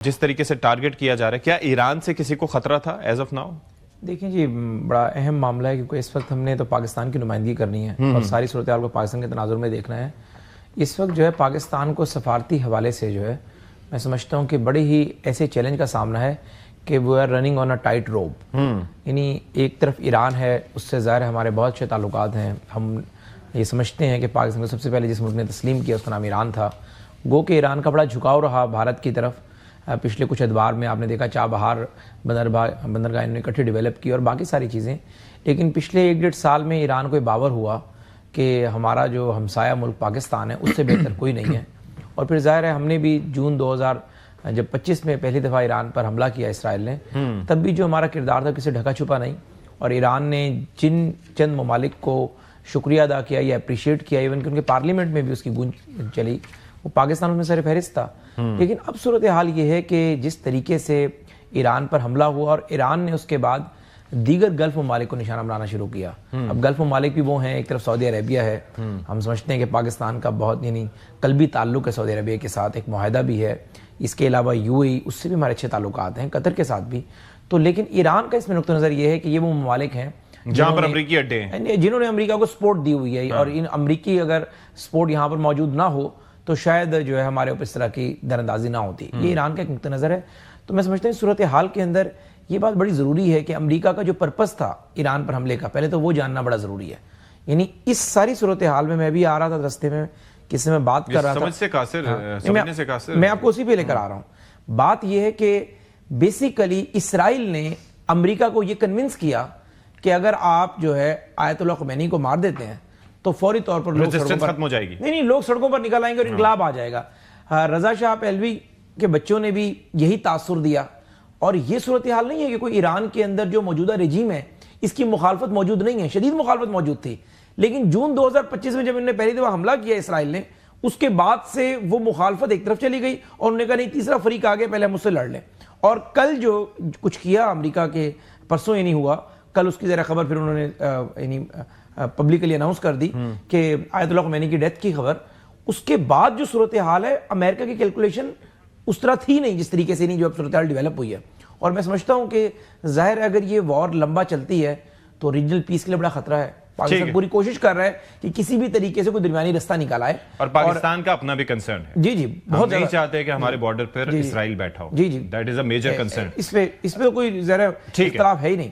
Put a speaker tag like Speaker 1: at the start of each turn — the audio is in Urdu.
Speaker 1: جس طریقے سے ٹارگٹ کیا جا رہا ہے، کیا ایران سے کسی کو خطرہ تھا ایز آف ناؤ؟
Speaker 2: دیکھیں جی، بڑا اہم معاملہ ہے کیونکہ اس وقت ہم نے تو پاکستان کی نمائندگی کرنی ہے اور ساری صورتحال کو پاکستان کے تناظر میں دیکھنا ہے۔ اس وقت جو ہے پاکستان کو سفارتی حوالے سے جو ہے میں سمجھتا ہوں کہ بڑے ہی ایسے چیلنج کا سامنا ہے کہ وہ are running on a tightrope, یعنی ایک طرف ایران ہے، اس سے ظاہر ہمارے بہت اچھے تعلقات ہیں، ہم یہ سمجھتے ہیں کہ پاکستان کو سب سے پہلے جس ملک نے تسلیم کیا اس کا نام ایران تھا، گو کہ ایران کا بڑا جھکاؤ رہا بھارت کی طرف۔ پچھلے کچھ ادوار میں آپ نے دیکھا چابہار بندرگاہ انہوں نے اکٹھے ڈیولپ کی اور باقی ساری چیزیں، لیکن پچھلے 1.5 سال میں ایران کو یہ باور ہوا کہ ہمارا جو ہمسایہ ملک پاکستان ہے اس سے بہتر کوئی نہیں ہے۔ اور پھر ظاہر ہے ہم نے بھی جون 2025 میں پہلی دفعہ ایران پر حملہ کیا اسرائیل نے، تب بھی جو ہمارا کردار تھا کسی ڈھکا چھپا نہیں، اور ایران نے جن چند ممالک کو شکریہ ادا کیا یا اپریشیٹ کیا، ایون کہ ان کے پارلیمنٹ میں بھی اس کی گونج چلی، وہ پاکستان اس میں سر فہرست تھا۔ لیکن اب صورتحال یہ ہے کہ جس طریقے سے ایران پر حملہ ہوا اور ایران نے اس کے بعد دیگر گلف ممالک کو نشانہ بنانا شروع کیا۔ اب گلف ممالک بھی وہ ہیں، ایک طرف سعودی عربیہ ہے، ہم سمجھتے ہیں کہ پاکستان کا بہت قلبی تعلق ہے سعودی عربیہ کے ساتھ، ایک معاہدہ بھی ہے، اس کے علاوہ UAE، اس سے بھی ہمارے اچھے تعلقات ہیں، قطر کے ساتھ بھی۔ تو لیکن ایران کا اس میں نقطہ نظر یہ ہے کہ یہ وہ ممالک ہیں
Speaker 1: جہاں پر امریکی اڈے ہیں،
Speaker 2: جنہوں نے امریکہ کو سپورٹ دی ہوئی ہے، اور ان امریکی اگر سپورٹ یہاں پر موجود نہ ہو تو شاید جو ہے ہمارے اوپر اس طرح کی دراندازی نہ ہوتی۔ یہ ایران کا ایک نقطہ نظر ہے۔ تو میں سمجھتا ہوں صورتحال کے اندر یہ بات بڑی ضروری ہے کہ امریکہ کا جو پرپس تھا ایران پر حملے کا، پہلے تو وہ جاننا بڑا ضروری ہے۔ یعنی اس ساری صورتحال میں میں بھی آ رہا تھا رستے میں، کس سے میں بات کر رہا تھا، میں آپ کو اسی پہ لے کر آ رہا ہوں۔ بات یہ ہے کہ بیسیکلی اسرائیل نے امریکہ کو یہ کنونس کیا کہ اگر آپ جو ہے آیت اللہ خمینی کو مار دیتے ہیں تو فوری طور پر لوگ سڑکوں پر
Speaker 1: ختم ہو جائے گی،
Speaker 2: نہیں لوگ سڑکوں پر نکل آئیں گے اور انقلاب آ جائے گا۔ رضا شاہ پہلوی کے بچوں نے بھی یہی تاثر دیا، اور یہ صورتحال نہیں ہے کہ کوئی ایران کے اندر جو موجودہ رجیم ہے اس کی مخالفت موجود نہیں ہے، شدید مخالفت موجود تھی، لیکن جون 2025 میں جب انہوں نے پہلی دفعہ حملہ کیا اسرائیل نے، اس کے بعد سے وہ مخالفت ایک طرف چلی گئی اور انہوں نے کہا نہیں تیسرا فریق آگے، پہلے ہم اس سے لڑ لیں۔ اور کل جو کچھ کیا امریکہ کے، پرسوں یہ نہیں ہوا، کل اس کی ذرا خبر پھر انہوں نے پبلکلی اناؤنس کر دی کہ آیت اللہ خمینی کی ڈیتھ کی خبر، اس کے بعد جو صورتحال ہے امریکہ کی کیلکولیشن اس طرح تھی نہیں جس طریقے سے نہیں جو اب صورتحال ڈیولپ ہوئی ہے۔ اور میں سمجھتا ہوں کہ ظاہر ہے اگر یہ وار لمبا چلتی ہے تو ریجنل پیس کے لیے بڑا خطرہ ہے۔ پاکستان پوری کوشش کر رہا ہے کہ کسی بھی طریقے سے کوئی درمیانی رستہ نکال آئے،
Speaker 1: اور پاکستان کا اپنا بھی کنسرن ہے۔
Speaker 2: جی بہت
Speaker 1: نہیں چاہتے کہ ہمارے بارڈر پر اسرائیل بیٹھا ہو،
Speaker 2: جی
Speaker 1: that is a major concern.
Speaker 2: اس پہ کوئی ذرا اختلاف ہے ہی نہیں۔